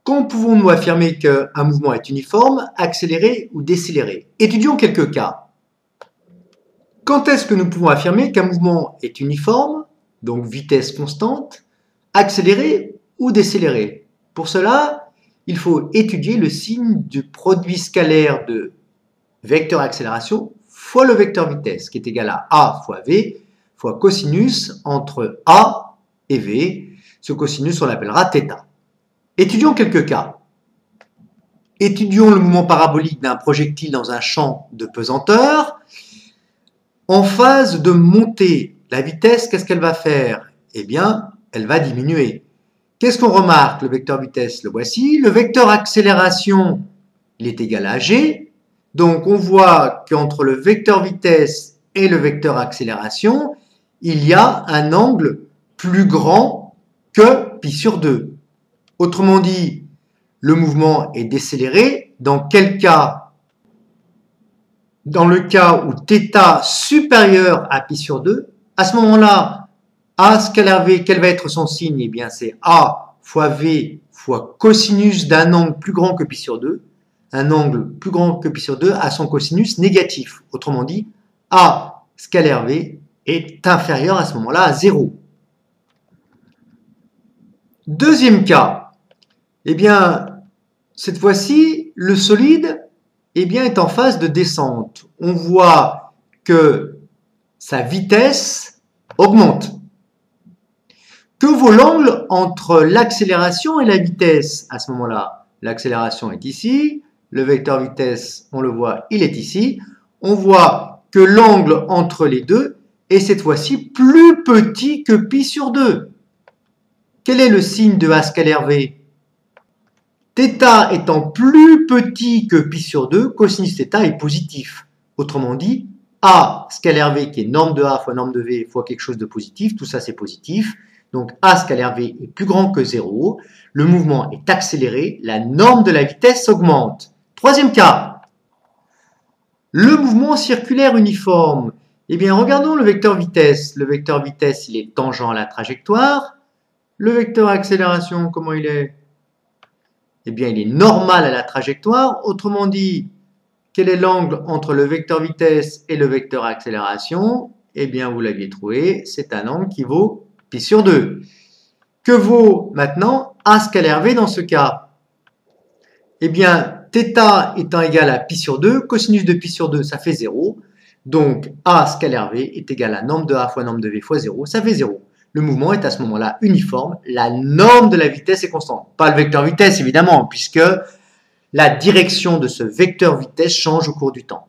Quand pouvons-nous affirmer qu'un mouvement est uniforme, accéléré ou décéléré? Étudions quelques cas. Quand est-ce que nous pouvons affirmer qu'un mouvement est uniforme, donc vitesse constante, accéléré ou décéléré? Pour cela, il faut étudier le signe du produit scalaire de vecteur accélération fois le vecteur vitesse, qui est égal à A fois V fois cosinus entre A et V. Ce cosinus, on l'appellera θ. Étudions quelques cas. Étudions le mouvement parabolique d'un projectile dans un champ de pesanteur. En phase de montée, la vitesse, qu'est-ce qu'elle va faire? Eh bien, elle va diminuer. Qu'est-ce qu'on remarque? Le vecteur vitesse, le voici. Le vecteur accélération, il est égal à G. Donc, on voit qu'entre le vecteur vitesse et le vecteur accélération, il y a un angle plus grand que pi sur 2. Autrement dit, le mouvement est décéléré. Dans quel cas? Dans le cas où θ supérieur à pi sur 2, à ce moment-là, A scalaire V, quel va être son signe? Eh bien, c'est A fois V fois cosinus d'un angle plus grand que pi sur 2. Un angle plus grand que pi sur 2 a son cosinus négatif. Autrement dit, A scalaire V est inférieur à ce moment-là à 0. Deuxième cas. Eh bien, cette fois-ci, le solide est en phase de descente. On voit que sa vitesse augmente. Que vaut l'angle entre l'accélération et la vitesse à ce moment-là? L'accélération est ici, le vecteur vitesse, on le voit, il est ici. On voit que l'angle entre les deux est cette fois-ci plus petit que pi sur 2. Quel est le signe de A scalaire V? θ étant plus petit que pi sur 2, cosinus θ est positif. Autrement dit, A scalaire V qui est norme de A fois norme de V fois quelque chose de positif, tout ça c'est positif. Donc A scalaire V est plus grand que 0. Le mouvement est accéléré, la norme de la vitesse augmente. Troisième cas. Le mouvement circulaire uniforme. Eh bien, regardons le vecteur vitesse. Le vecteur vitesse, il est tangent à la trajectoire. Le vecteur accélération, comment il est? Eh bien, il est normal à la trajectoire. Autrement dit, quel est l'angle entre le vecteur vitesse et le vecteur accélération? Eh bien, vous l'aviez trouvé, c'est un angle qui vaut pi sur 2. Que vaut maintenant A scalaire V dans ce cas? Eh bien, θ étant égal à pi sur 2, cosinus de pi sur 2, ça fait 0. Donc, A scalaire V est égal à norme de A fois norme de V fois 0, ça fait 0. Le mouvement est à ce moment-là uniforme, la norme de la vitesse est constante. Pas le vecteur vitesse, évidemment, puisque la direction de ce vecteur vitesse change au cours du temps.